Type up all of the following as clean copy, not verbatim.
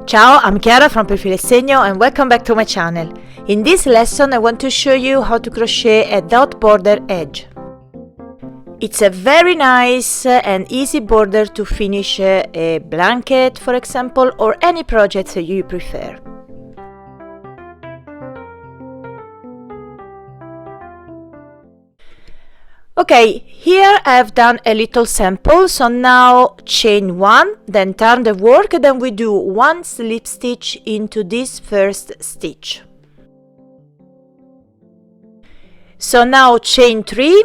Ciao, I'm Chiara from Perfilo e Segno and welcome back to my channel. In this lesson I want to show you how to crochet a dot border edge. It's a very nice and easy border to finish a blanket, for example, or any project you prefer. Okay, here I've done a little sample, so now chain 1, then turn the work, then we do 1 slip stitch into this first stitch. So now chain 3,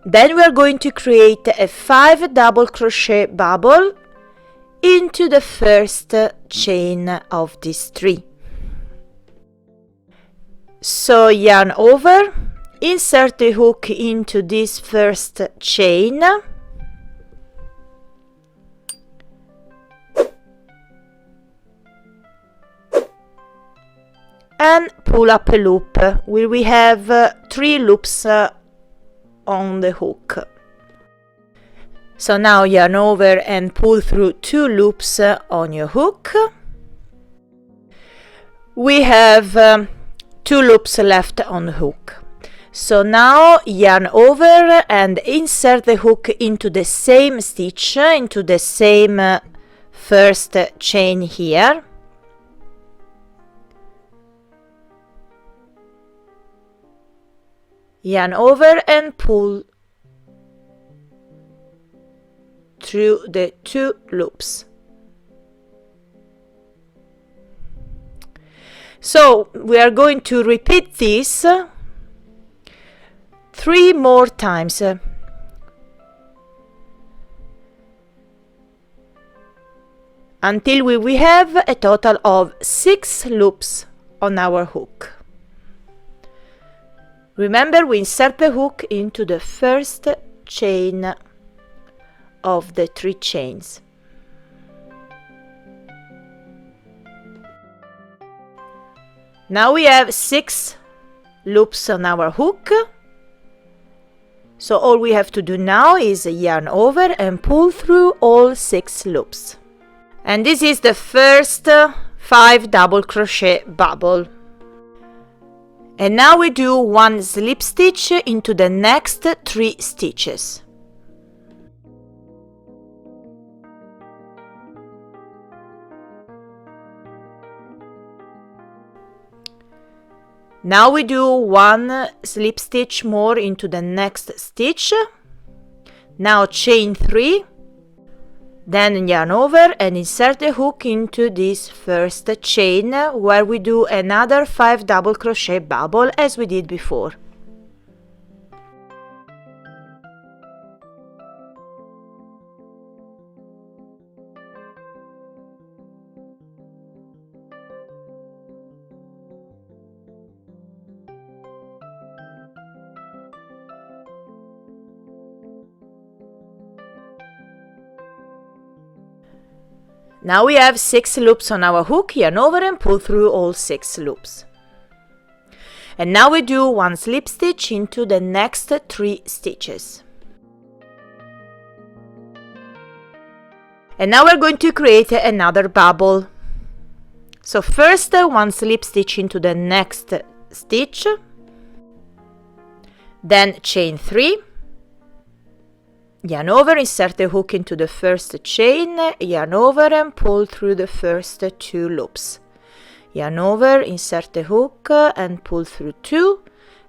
then we are going to create a 5 double crochet bubble into the first chain of these 3. So yarn over, insert the hook into this first chain and pull up a loop where we have 3 loops on the hook. So now yarn over and pull through 2 loops on your hook. We have 2 loops left on the hook. So now yarn over and insert the hook into the same stitch, into the same first chain here. Yarn over and pull through the 2 loops. So we are going to repeat this 3 more times. Until we have a total of 6 loops on our hook. Remember, we insert the hook into the first chain of the 3 chains. Now we have 6 loops on our hook. So all we have to do now is yarn over and pull through all 6 loops. And this is the first 5 double crochet bubble. And now we do 1 slip stitch into the next 3 stitches. Now we do 1 slip stitch more into the next stitch. Now chain 3, then yarn over and insert the hook into this first chain where we do another 5 double crochet bubble as we did before. Now we have 6 loops on our hook, yarn over and pull through all 6 loops. And now we do 1 slip stitch into the next 3 stitches. And now we're going to create another bubble. So first 1 slip stitch into the next stitch, then chain 3, yarn over, insert the hook into the first chain, yarn over and pull through the first 2 loops. Yarn over, insert the hook and pull through 2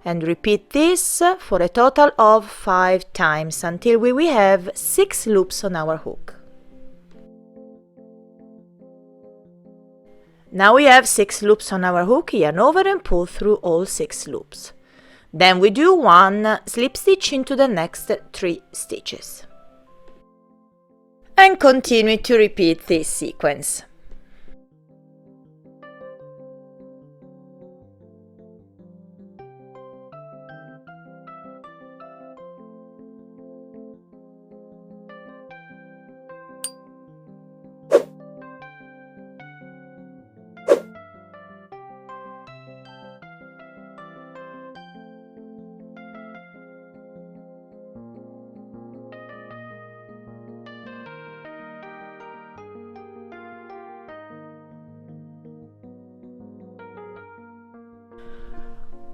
and repeat this for a total of 5 times until we have 6 loops on our hook. Now we have 6 loops on our hook, yarn over and pull through all 6 loops. Then we do 1 slip stitch into the next 3 stitches. And continue to repeat this sequence.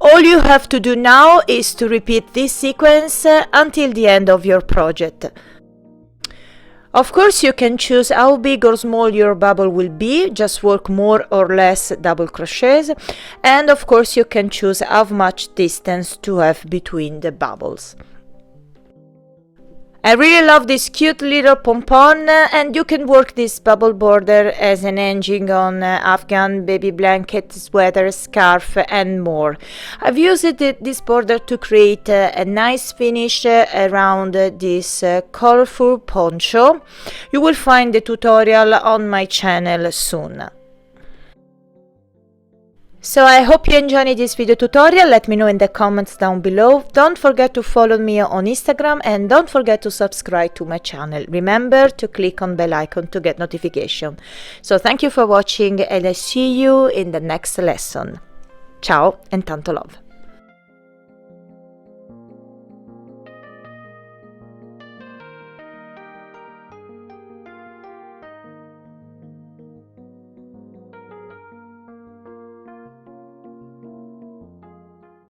All you have to do now is to repeat this sequence until the end of your project. Of course, you can choose how big or small your bubble will be, just work more or less double crochets, and of course you can choose how much distance to have between the bubbles. I really love this cute little pom-pom, and you can work this bubble border as an hanging on afghan, baby blanket, sweater, scarf and more. I've used this border to create a nice finish around this colorful poncho. You will find the tutorial on my channel soon. So I hope you enjoyed this video tutorial. Let me know in the comments down below. Don't forget to follow me on Instagram and don't forget to subscribe to my channel. Remember to click on bell icon to get notification. So thank you for watching and I see you in the next lesson. Ciao and tanto love.